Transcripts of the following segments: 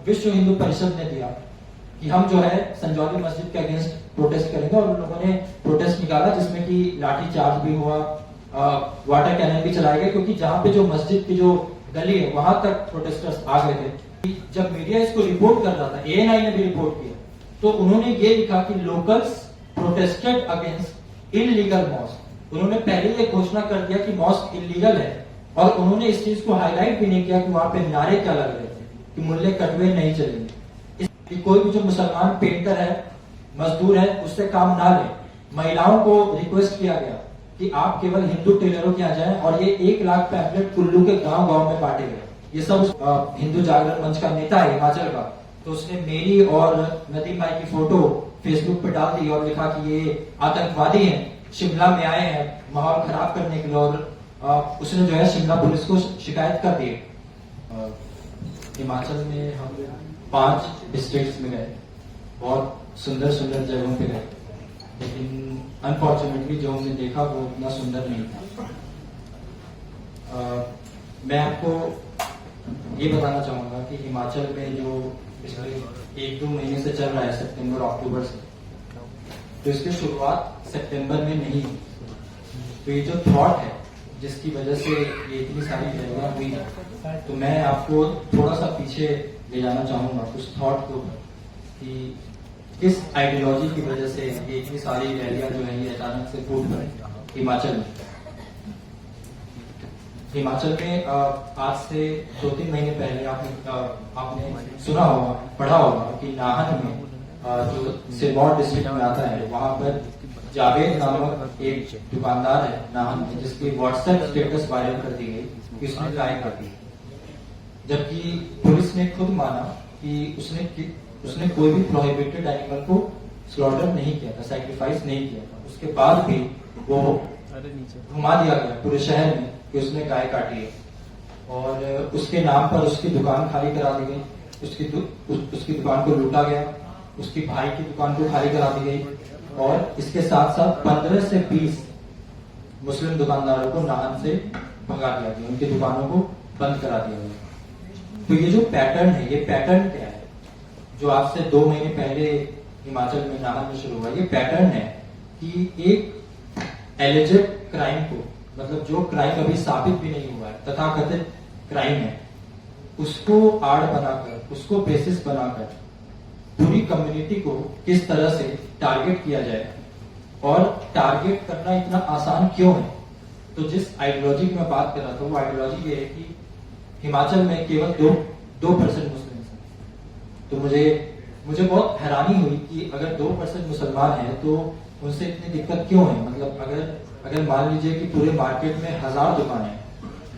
विश्व हिंदू परिषद ने दिया कि हम जो है संजौली मस्जिद के अगेंस्ट प्रोटेस्ट करेंगे, और उन लोगों ने प्रोटेस्ट निकाला जिसमें कि लाठी चार्ज भी हुआ, वाटर कैनन भी चलाए गए, क्योंकि जहां पे जो मस्जिद की जो गली है वहां तक प्रोटेस्टर्स आ गए थे। जब मीडिया इसको रिपोर्ट कर रहा था, एएनआई ने भी रिपोर्ट किया, तो उन्होंने ये लिखा कि locals protested against illegal mosque. उन्होंने पहले ये घोषणा कर दिया कि मॉस्क इलीगल है, और उन्होंने इस चीज को हाईलाइट भी नहीं किया कि वहां पे नारे क्या लग रहे थे कि मुल्ले कटवे नहीं चलेंगे। कि कोई भी जो मुसलमान पेंटर है, मजदूर है, उससे काम ना ले। महिलाओं को रिक्वेस्ट किया गया कि आप केवल हिंदू टेलरों के यहाँ जाएं, और ये 1 लाख पैम्फलेट कुल्लू के गांव-गांव में बांटे गए। ये सब हिंदू जागरण मंच का नेता है हिमाचल का, तो उसने मेरी और नदीम भाई की फोटो फेसबुक पे डाल दी और लिखा कि ये आतंकवादी हैं, शिमला में आए हैं माहौल खराब करने के लिए, और उसने जो है शिमला पुलिस को शिकायत कर दी। हिमाचल में हम 5 डिस्ट्रिक्ट्स में गए, बहुत सुंदर सुंदर जगहों पे गए, लेकिन अनफॉर्चुनेटली जो हमने देखा वो उतना सुंदर नहीं था। मैं आपको ये बताना चाहूंगा कि हिमाचल में जो पिछले 1-2 महीने से चल रहा है, सितंबर अक्टूबर से, तो इसकी शुरुआत सितंबर में नहीं हुई। तो ये जो थॉट है जिसकी वजह से ये इतनी सारी रैलियां हुई है, तो मैं आपको थोड़ा सा पीछे ले जाना चाहूंगा उस थॉट को कि किस आइडियोलॉजी की वजह से ये इतनी सारी रैलियां जो है ये अचानक से फूट पड़ी हिमाचल में। हिमाचल में आज से 2-3 महीने पहले आपने सुना होगा, पढ़ा होगा कि नाहन में जो सिरमौर डिस्ट्रिक्ट में आता है, वहां पर जावेद नामक एक दुकानदार है नाहन में, जिसकी व्हाट्सएप स्टेटस वायरल कर दी गई कि उसने गाय काटी, जबकि पुलिस ने खुद माना कि उसने कोई भी प्रोहिबिटेड एनिमल को स्लॉटर नहीं किया था, सैक्रिफाइस नहीं किया था। उसके बाद भी वो घुमा दिया गया पूरे शहर में कि उसने गाय काटी है, और उसके नाम पर उसकी दुकान खाली करा दी गई, उसकी दुकान को लूटा गया, उसकी भाई की दुकान को खाली करा दी गई, और इसके साथ साथ 15 से 20 मुस्लिम दुकानदारों को नाहन से भगा दिया गया, उनकी दुकानों को बंद करा दिया गया। तो ये जो पैटर्न है, ये पैटर्न क्या है जो आज से 2 महीने पहले हिमाचल में नाहन में शुरू हुआ? ये पैटर्न है कि एक एलिजेड क्राइम को, मतलब जो क्राइम अभी साबित भी नहीं हुआ है, तथाकथित क्राइम है, उसको आड़ बनाकर, उसको बेसिस बनाकर पूरी कम्युनिटी को किस तरह से टारगेट किया जाए, और टारगेट करना इतना आसान क्यों है? तो जिस आइडियोलॉजी की मैं बात कर रहा था वो आइडियोलॉजी ये है कि हिमाचल में केवल 2% मुस्लिम हैं। तो मुझे बहुत हैरानी हुई कि अगर 2% मुसलमान हैं तो उनसे इतनी दिक्कत क्यों है? मतलब अगर मान लीजिए कि पूरे मार्केट में 1000 दुकानें हैं,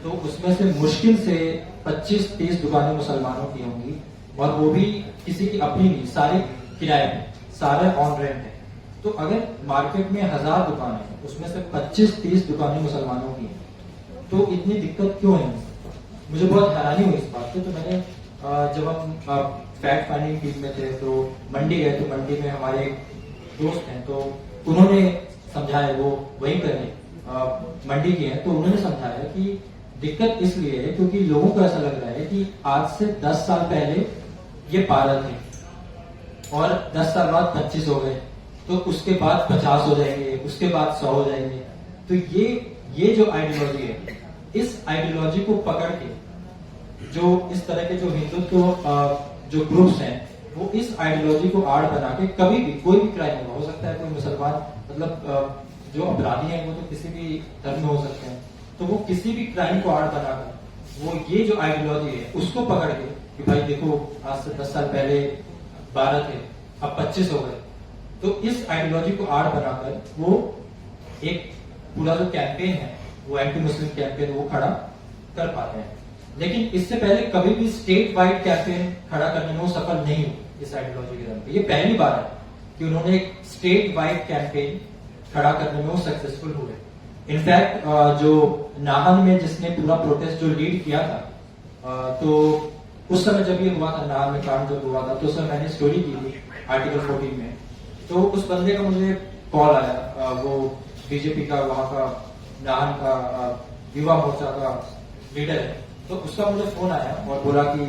तो उसमें से मुश्किल से 25-30 दुकानें मुसलमानों की होंगी, और वो भी किसी की अपनी नहीं, सारे किराए में, सारे ऑन रेंट है। तो अगर मार्केट में 1000 दुकानें हैं, उसमें से 25-30 दुकानें मुसलमानों की हैं, तो इतनी दिक्कत क्यों है? मुझे बहुत हैरानी हुई इस बात से। तो मैंने जब हम फैक्ट फाइंडिंग टीम में थे तो मंडी गए, तो मंडी में हमारे एक दोस्त हैं, तो उन्होंने समझाया, वो वहीं पर मंडी के हैं, तो उन्होंने समझाया कि दिक्कत इसलिए है क्योंकि लोगों को ऐसा लग रहा है कि आज से 10 साल पहले ये 12 थे, और 10 साल बाद 25 हो गए, तो उसके बाद 50 हो जाएंगे, उसके बाद 100 हो जाएंगे। तो ये जो आइडियोलॉजी है, इस आइडियोलॉजी को पकड़ के जो इस तरह के जो हिंदुत्व जो ग्रुप्स हैं, वो इस आइडियोलॉजी को आड़ बना के कभी भी कोई भी क्राइम हो सकता है, कोई मुसलमान, मतलब जो अपराधी हैं वो तो किसी भी धर्म में हो सकते हैं, तो वो किसी भी क्राइम को आड़ बनाकर वो ये जो आइडियोलॉजी है उसको पकड़ के कि भाई देखो आज से 10 साल पहले 12 थे, अब 25 हो गए, तो इस आइडियोलॉजी को आड़ बनाकर वो एक पूरा जो कैंपेन है, वो एंटी मुस्लिम कैंपेन, वो खड़ा कर पाते हैं। लेकिन इससे पहले कभी भी स्टेट वाइड कैंपेन खड़ा करने में वो सफल नहीं हुए इस आइडियोलॉजी के दम पे। ये पहली बार है कि उन्होंने एक स्टेट वाइड कैंपेन खड़ा करने में वो सक्सेसफुल हुए। इनफैक्ट जो नाहन में जिसने पूरा प्रोटेस्ट जो लीड किया था, तो उस समय जब ये हुआ था, नाहन में कांड जब हुआ था, तो उस समय मैंने स्टोरी की थी आर्टिकल 14 में। तो उस बंदे का मुझे कॉल आया, वो बीजेपी का वहां का नाहन का युवा मोर्चा का लीडर है, तो उसका मुझे फोन आया और बोला कि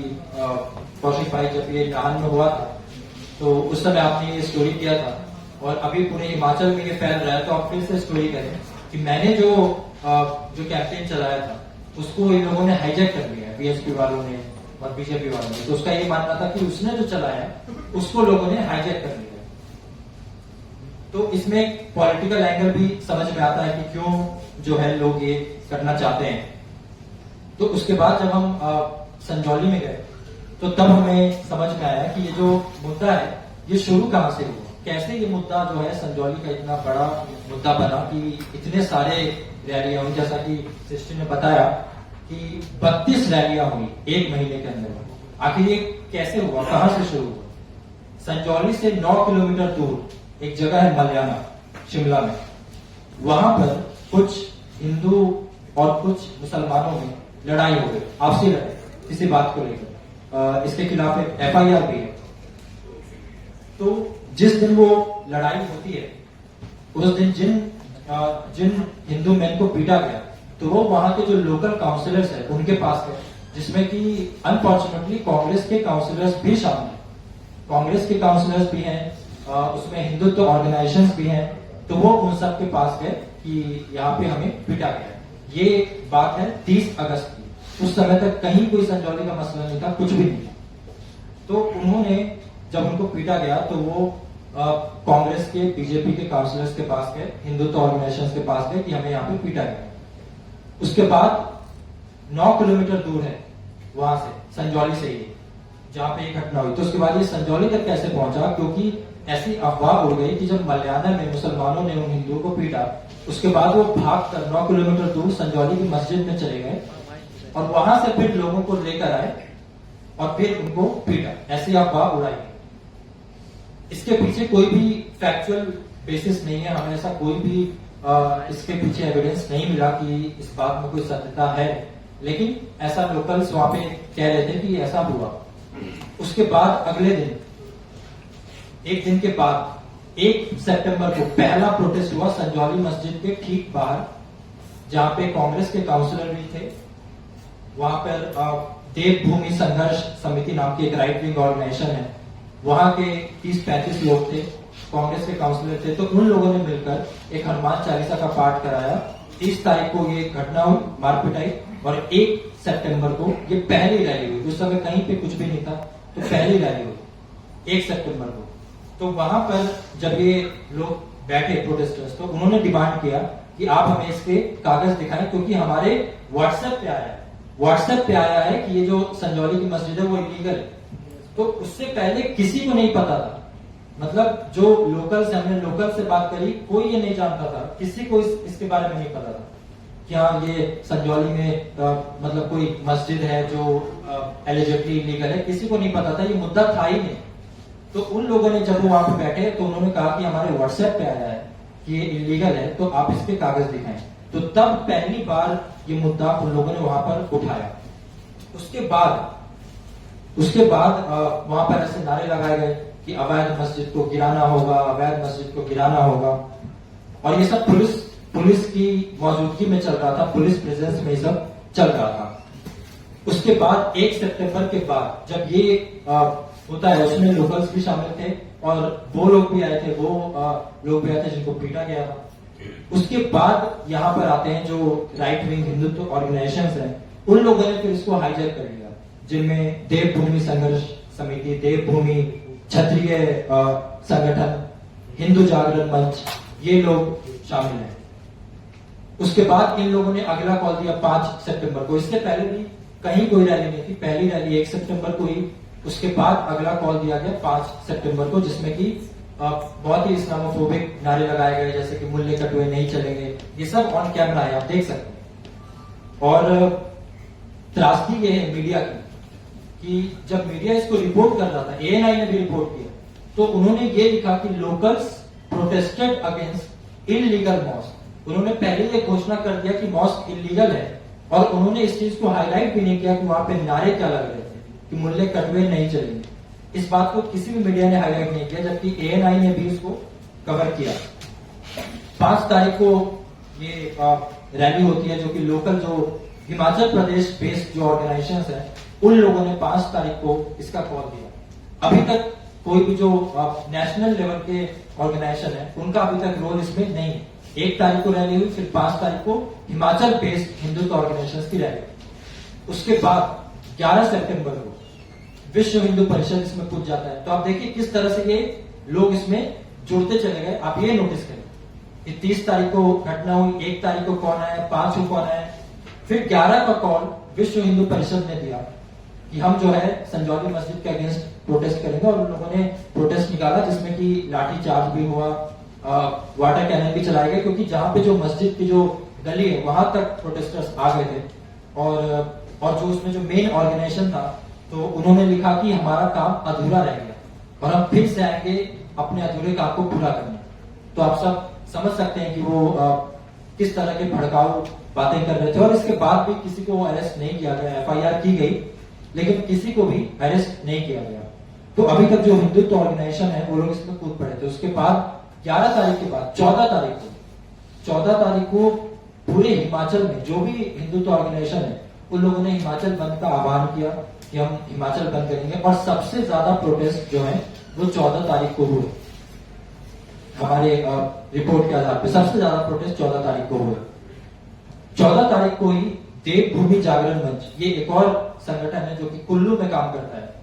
कौशिक भाई जब ये नाहन में हुआ था तो उस समय आपने ये स्टोरी किया था और अभी पूरे हिमाचल में ये फैल रहा है, तो आप फिर से स्टोरी करें कि मैंने जो कैंपेन चलाया था उसको इन लोगों ने हाईजैक कर लिया है, बीएसपी वालों ने और बीजेपी वालों ने। तो उसका ये मानना था कि उसने जो चलाया उसको लोगों ने हाईजैक कर लिया। तो इसमें एक पॉलिटिकल एंगल भी समझ में आता है कि क्यों जो है लोग ये करना चाहते हैं। तो उसके बाद जब हम संजौली में गए तो तब हमें समझ में आया कि ये जो मुद्दा है ये शुरू कहां से हुआ, कैसे ये मुद्दा जो है संजौली का इतना बड़ा मुद्दा बना कि इतने सारे रैलियां हुई। जैसा कि सिस्टर ने बताया कि 32 रैलियां हुई एक महीने के अंदर। आखिर ये कैसे हुआ, कहां से शुरू हुआ? संजौली से 9 किलोमीटर दूर एक जगह है मल्याना, शिमला में। वहां पर कुछ हिंदू और कुछ मुसलमानों में लड़ाई हो गई, आपसी लड़ाई किसी बात को लेकर। इसके खिलाफ एक FIR भी है। तो जिस दिन वो लड़ाई होती है उस दिन जिन हिंदू मैन को पीटा गया तो वो वहां के जो लोकल काउंसिलर्स है उनके पास है, जिसमें कि अनफॉर्चुनेटली कांग्रेस के काउंसिलर्स भी शामिल है। कांग्रेस के काउंसिलर्स भी हैं, उसमें हिंदुत्व ऑर्गेनाइजेशंस भी हैं। तो वो उन सब के पास गए कि यहाँ पे हमें पीटा गया। ये बात है 30 अगस्त की। उस समय तक कहीं कोई संजौली का मसला नहीं था, कुछ भी नहीं। तो उन्होंने जब उनको पीटा गया तो वो कांग्रेस के बीजेपी के काउंसिलर्स के पास गए, हिंदुत्व ऑर्गेनाइजेशंस के पास गए कि हमें यहाँ पे पीटा गया। उसके बाद 9 किलोमीटर दूर है वहां से, संजौली से ही जहां पे ये घटना हुई। तो उसके बाद ये संजौली तक कैसे पहुंचा, क्योंकि ऐसी अफवाह उड़ गई कि जब मल्याना में मुसलमानों ने उन हिंदुओं को पीटा, उसके बाद वो भागकर 9 किलोमीटर दूर संजौली की मस्जिद में चले गए और वहां से फिर लोगों को लेकर आए और फिर उनको पीटा। ऐसी अफवाह उड़ाई। इसके पीछे कोई भी फैक्चुअल बेसिस नहीं है, हमें ऐसा कोई भी इसके पीछे एविडेंस नहीं मिला कि इस बात में कोई सत्यता है, लेकिन ऐसा लोकल्स वहां पे कह रहे थे कि ऐसा हुआ। उसके बाद अगले दिन, एक दिन के बाद 1 सितंबर को पहला प्रोटेस्ट हुआ संजौली मस्जिद के ठीक बाहर, जहां पे कांग्रेस के काउंसिलर भी थे। वहां पर देवभूमि संघर्ष समिति नाम की एक राइट विंग ऑर्गेनाइजेशन है, वहां के 30-35 लोग थे, कांग्रेस के काउंसिलर थे। तो उन लोगों ने मिलकर एक हनुमान चालीसा का पाठ कराया। 30 तारीख को ये घटना हुई, मारपिटाई, और 1 सितंबर को ये पहली रैली हुई। उस समय कहीं पे कुछ भी नहीं था, तो पहली रैली हुई 1 सितंबर को। तो वहां पर जब ये लोग बैठे प्रोटेस्टर्स, तो उन्होंने डिमांड किया कि आप हमें इसके कागज दिखाएं, क्योंकि हमारे व्हाट्सएप पे आया है कि ये जो संजौली की मस्जिद है वो इलीगल है। तो उससे पहले किसी को नहीं पता था, मतलब जो लोकल से, हमने लोकल से बात करी, कोई ये नहीं जानता था, किसी को इसके बारे में नहीं पता था क्या ये संजौली में मतलब कोई मस्जिद है जो एलिजिबली इलीगल है, किसी को नहीं पता था, ये मुद्दा था ही नहीं। तो उन लोगों ने जब वो वहां पे बैठे तो उन्होंने कहा कि हमारे व्हाट्सएप पे आया है कि ये इलीगल है, तो आप इसके कागज दिखाएं। तो तब पहली बार ये मुद्दा उन लोगों ने वहां पर उठाया। उसके बाद वहां पर ऐसे नारे लगाए गए कि अवैध मस्जिद को गिराना होगा, अवैध मस्जिद को गिराना होगा। और ये सब पुलिस की मौजूदगी में चल रहा था, पुलिस प्रेजेंस में ये सब चल रहा था। उसके बाद 1 सितंबर के बाद जब ये होता है, उसमें लोकल्स भी शामिल थे और वो लोग भी आए थे, लोग भी आए थे जिनको पीटा गया था। उसके बाद यहाँ पर आते हैं जो राइट विंग हिंदुत्व ऑर्गेनाइजेशंस हैं, उन लोगों ने फिर इसको हाईजैक कर लिया, जिनमें देवभूमि संघर्ष समिति, देवभूमि क्षत्रिय संगठन, हिंदू जागरण मंच, ये लोग शामिल हैं। उसके बाद इन लोगों ने अगला कॉल दिया 5 सितंबर को। इससे पहले भी कहीं कोई रैली नहीं थी, पहली रैली 1 सितंबर को ही। उसके बाद अगला कॉल दिया गया 5 सितंबर को, जिसमें कि बहुत ही इस्लामोफोबिक नारे लगाए गए, जैसे कि मुल्ले कटुए नहीं चलेंगे। ये सब ऑन कैमरा है, आप देख सकते हैं। और त्रासदी ये है मीडिया की कि जब मीडिया इसको रिपोर्ट कर रहा था, ANI ने भी रिपोर्ट किया, तो उन्होंने ये लिखा कि locals protested against illegal mosque. उन्होंने पहले ये घोषणा कर दिया कि मॉस्क इलीगल है, और उन्होंने इस चीज को हाईलाइट भी नहीं किया कि वहां पे नारे क्या लग रहे थे कि मुल्ले कटुए नहीं चलेंगे। इस बात को किसी भी मीडिया ने हाईलाइट नहीं किया, जबकि ANI ने भी इसको कवर किया। 5 तारीख को ये रैली होती है, जो कि लोकल जो हिमाचल प्रदेश बेस्ड जो ऑर्गेनाइजेशन है उन लोगों ने 5 तारीख को इसका कॉल दिया। अभी तक कोई भी जो नेशनल लेवल के ऑर्गेनाइजेशन है उनका अभी तक रोल इसमें नहीं है। 1 तारीख को रैली हुई, फिर 5 तारीख को हिमाचल बेस्ड हिंदुत्व ऑर्गेनाइजेशन की रैली। उसके बाद 11 सितंबर को विश्व हिंदू परिषद इसमें कूद जाता है। तो आप देखिए किस तरह से ये लोग इसमें जुड़ते चले गए। आप ये नोटिस करें कि 30 तारीख को घटना हुई, 1 तारीख को कौन आया, 5 को कौन आया, फिर 11 का कॉल विश्व हिंदू परिषद ने दिया कि हम जो है संजौली मस्जिद के अगेंस्ट प्रोटेस्ट करेंगे। और उन लोगों ने प्रोटेस्ट निकाला जिसमें कि लाठी चार्ज भी हुआ, वाटर कैनन भी चलाए गए, क्योंकि जहां पे जो मस्जिद की जो गली है वहां तक प्रोटेस्टर्स आ गए थे। और जो उसमें जो मेन ऑर्गेनाइजेशन था तो उन्होंने लिखा कि हमारा काम अधूरा रह गया और हम फिर से आएंगे अपने अधूरे काम को पूरा करने। तो आप सब समझ सकते हैं कि वो किस तरह के भड़काऊ बातें कर रहे थे। और इसके बाद भी किसी को अरेस्ट नहीं किया गया, FIR की गई लेकिन किसी को भी अरेस्ट नहीं किया गया। तो अभी तक जो हिंदुत्व ऑर्गेनाइजेशन है वो लोग इसमें कूद पड़े थे। उसके बाद 11 तारीख के बाद 14 तारीख को पूरे हिमाचल में जो भी हिंदुत्व ऑर्गेनाइजेशन है उन लोगों ने हिमाचल बंद का आह्वान किया कि हम हिमाचल बंद करेंगे। और सबसे ज्यादा प्रोटेस्ट जो है वो 14 तारीख को हुए। हमारे रिपोर्ट के आधार पर सबसे ज्यादा प्रोटेस्ट 14 तारीख को हुए। 14 तारीख को ही देवभूमि जागरण मंच, ये एक और संगठन है जो कि कुल्लू में काम करता है,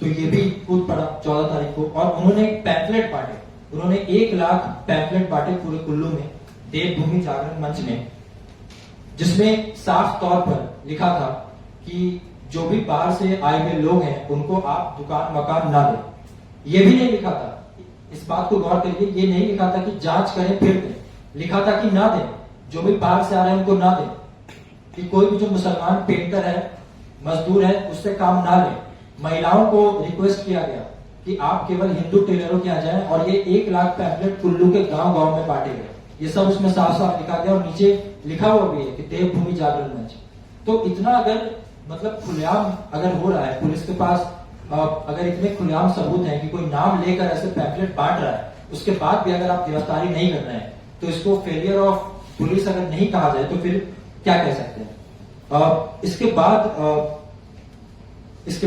तो ये भी कूद पड़ा 14 तारीख को। और उन्होंने पैम्फलेट बांटे, उन्होंने 1 लाख पैम्फलेट बांटे पूरे कुल्लू में देवभूमि जागरण मंच ने, जिसमें साफ तौर पर लिखा था कि जो भी बाहर से आए हुए लोग हैं उनको आप दुकान मकान ना दें। ये भी नहीं लिखा था, इस बात को गौर करिए, ये नहीं लिखा था कि जांच करें फिर दें, लिखा था कि ना दें, जो भी बाहर से आ रहे हैं उनको ना दें। कि कोई भी जो मुसलमान पेंटर है, मजदूर है, उससे काम ना लें। महिलाओं को रिक्वेस्ट किया गया कि आप केवल हिंदू टेलरों के यहाँ जाएं। और ये 1 लाख पैम्फलेट कुल्लू के गांव-गांव में बांटे गए। ये सब उसमें साफ साफ लिखा गया और नीचे लिखा हुआ भी है कि देवभूमि जागरण मंच। तो इतना अगर मतलब खुलेआम अगर हो रहा है, पुलिस के पास अगर इतने खुलेआम सबूत हैं कि कोई नाम लेकर ऐसे पैम्फलेट बांट रहा है, उसके बाद भी अगर आप गिरफ्तारी नहीं कर रहे हैं तो इसको फेलियर ऑफ पुलिस अगर नहीं कहा जाए तो फिर क्या कह सकते हैं। इसके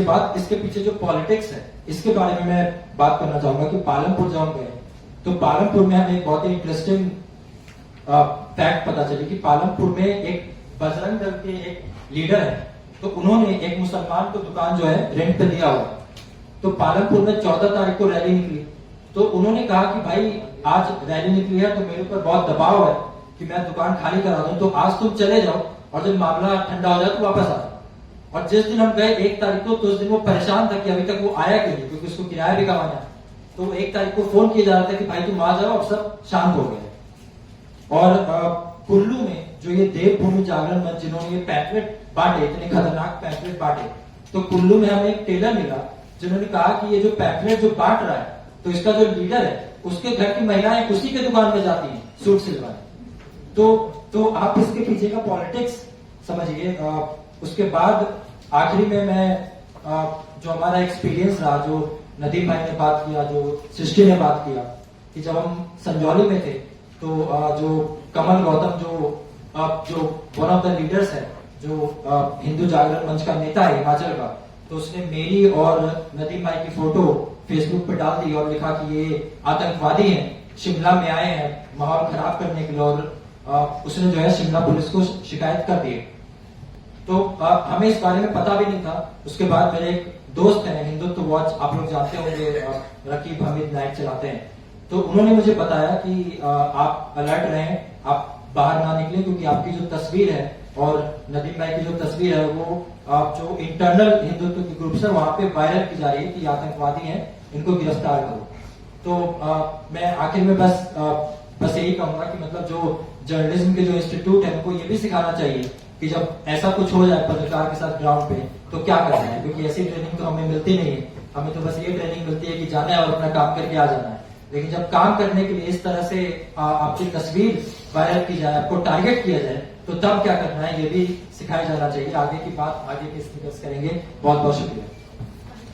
बाद इसके पीछे जो पॉलिटिक्स है इसके बारे में मैं बात करना चाहूंगा कि पालमपुर जब हम गए तो पालमपुर में हमें एक बहुत ही इंटरेस्टिंग फैक्ट पता चली कि पालमपुर में एक बजरंग दल के एक लीडर है, तो उन्होंने एक मुसलमान को दुकान जो है रेंट पे दिया हुआ। तो पालमपुर में 14 तारीख को रैली निकली, तो उन्होंने कहा कि भाई आज रैली निकली है तो मेरे ऊपर बहुत दबाव है कि मैं दुकान खाली करा दूं, तो आज तुम चले जाओ और जब मामला ठंडा हो जाए तो वापस आ जाओ। और जिस दिन हम गए 1 तारीख को, तो उस दिन वो परेशान था कि अभी तक वो आया क्यों नहीं, क्योंकि उसको किराया भी कमाना है। तो 1 तारीख को फोन किया जा रहा था कि भाई तुम आ जाओ, अब सब शांत हो गए। और कुल्लू में जो ये देवभूमि जागरण मंच जिन्होंने ये पैम्फलेट बांटे, इतने खतरनाक पैम्फलेट बांटे, तो कुल्लू में हमें एक टेलर मिला जिन्होंने कहा कि ये जो पैम्फलेट जो बांट रहा है तो इसका जो लीडर है उसके घर की महिलाएं उसी के दुकान में जाती हैं सूट सिलवाने। तो आप इसके पीछे का पॉलिटिक्स समझिए। उसके बाद आखिरी में मैं जो हमारा एक्सपीरियंस रहा, जो नदीम भाई ने बात किया, जो सृष्टि ने बात किया कि जब हम संजौली में थे तो जो कमल गौतम जो वन ऑफ द लीडर्स है, जो हिंदू जागरण मंच का नेता है हिमाचल का, तो उसने मेरी और नदीम भाई की फोटो फेसबुक पे डाल दी और लिखा कि ये आतंकवादी हैं, शिमला में आए हैं माहौल खराब करने के लिए। और उसने जो है शिमला पुलिस को शिकायत कर दी। तो हमें इस बारे में पता भी नहीं था। उसके बाद मेरे एक दोस्त हैं, हिंदुत्व वॉच आप लोग जानते होंगे, रकीब हमीद नाइट चलाते हैं, तो उन्होंने मुझे बताया कि आप अलर्ट रहें, आप बाहर ना निकले, क्योंकि आपकी जो तस्वीर है और नदीम भाई की जो तस्वीर है वो जो इंटरनल हिंदुत्व की ग्रुप है वहां पे वायरल की जा रही है कि आतंकवादी हैं, इनको गिरफ्तार करो। तो मैं आखिर में बस यही कहूंगा कि मतलब जो जर्नलिज्म के जो इंस्टीट्यूट है उनको ये भी सिखाना चाहिए कि जब ऐसा कुछ हो जाए पत्रकार के साथ ग्राउंड पे तो क्या करना है, क्योंकि ऐसी ट्रेनिंग तो हमें मिलती नहीं है। हमें तो बस ये ट्रेनिंग मिलती है कि जाना है और अपना काम करके आ जाना है। लेकिन जब काम करने के लिए इस तरह से आपकी तस्वीर वायरल की जाए, आपको टारगेट किया जाए, तो तब क्या करना है ये भी सिखाया जाना चाहिए। आगे की बात आगे के स्पीकर्स करेंगे। बहुत बहुत शुक्रिया।